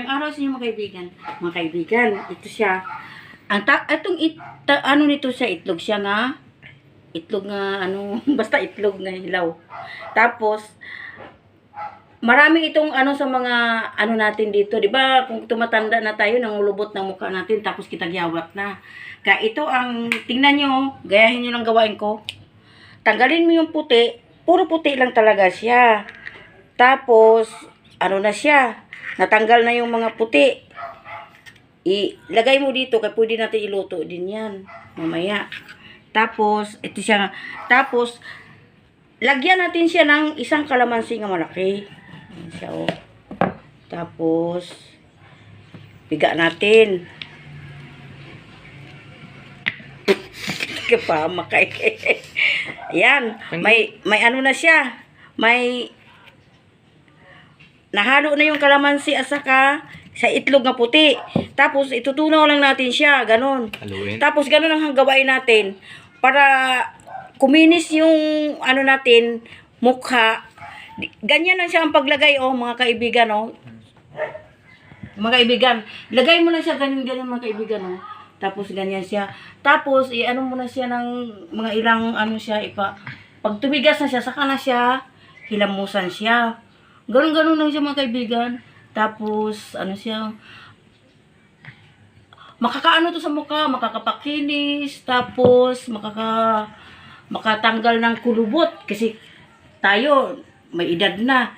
May araw sa inyo mga kaibigan. Mga kaibigan, ito siya. Ano nito siya, itlog siya nga. Itlog nga, basta itlog nga hilaw. Tapos, marami itong sa mga natin dito. Di ba kung tumatanda na tayo, nangulubot ng mukha natin, tapos kitagyawat na. Kaya ito ang, tingnan nyo, gayahin nyo ng gawain ko. Tanggalin mo yung puti, puro puti lang talaga siya. Tapos, na siya, natanggal na yung mga puti. Ilagay mo dito, kaya pwede natin iluto din yan, mamaya. Tapos, ito siya, tapos, lagyan natin siya ng isang kalamansi nga malaki. Ayan siya, oh. Tapos, piga natin. Kapamakay. Ayan, may na siya. May nahalo na yung kalamansi at saka sa itlog na puti. Tapos itutunaw lang natin siya, ganon. Haluin. Tapos ganon ang gawain natin para kuminis yung natin, mukha. Ganyan lang siya ang paglagay, mga kaibigan, Mga kaibigan, lagay mo na siya ganyan mga kaibigan, Tapos ganyan siya. Tapos mo na siya ng mga ilang pag tumigas na siya, saka na siya hilamusan siya. Ganun lang siya mga kaibigan. Tapos siya, makakaano to sa mukha, makakapakinis, tapos makatanggal ng kulubot kasi tayo may edad na,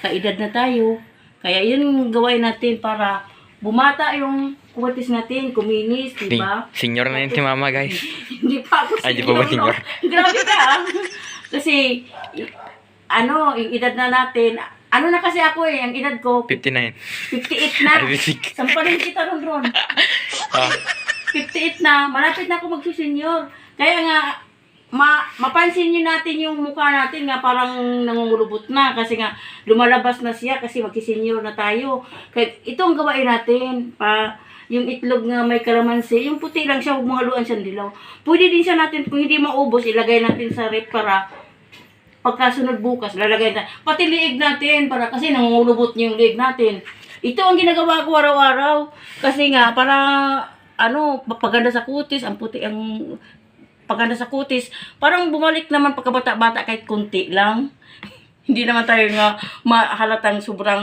kaedad na tayo. Kaya yun yung gawain natin para bumata yung kumatis natin, kuminis, diba? Senior na yun si mama, guys. Hindi pa ako Ay, di pa ba senior? Grabe ka. Kasi, yung edad na natin, na kasi ako ang edad ko, 59. 58 na. Ay, 56. Samparin kita ron. 58 na, malapit na ako magsisenyor. Kaya nga, mapansin nyo natin yung mukha natin nga parang nangungulubot na kasi nga lumalabas na siya kasi magsisenyor na tayo. Kaya ito ang gawain natin. Yung itlog nga may kalamansi, yung puti lang siya, huwag mong haluan siyang dilaw. Pwede din siya natin, kung hindi maubos, ilagay natin sa rep para pagkasunod bukas, lalagay natin. Pati liig natin, kasi nangungulubot niyo yung liig natin. Ito ang ginagawa ko araw-araw. Kasi nga, para, paganda sa kutis, ang puti ang paganda sa kutis. Parang bumalik naman pagkabata-bata kahit kunti lang. Hindi naman tayo nga mahalatang sobrang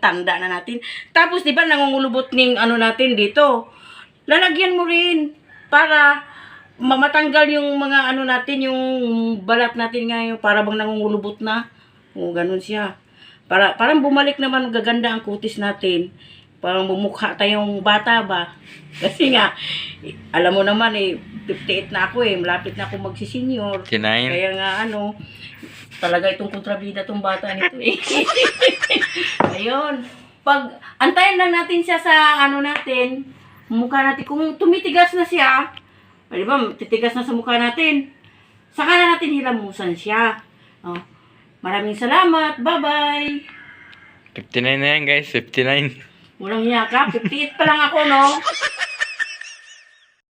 tanda na natin. Tapos, di ba, nangungulubot ng natin dito. Lalagyan mo rin para mamatanggal yung mga natin, yung balat natin ngayon, para bang nangungulubot na. Ganun siya. Parang bumalik naman, gaganda ang kutis natin. Parang bumukha tayong bata ba. Kasi nga, alam mo naman 58 na ako malapit na ako magsisenyor. Kaya nga talaga itong kontrabida tong bata nito Ayun. Antayin lang natin siya sa natin, mukha natin. Kung tumitigas na siya, di ba, titigas na sa mukha natin, saka na natin hilamusan siya. Maraming salamat. Bye-bye. 59 na yan, guys. 59. Walang yaka. 58 pa lang ako,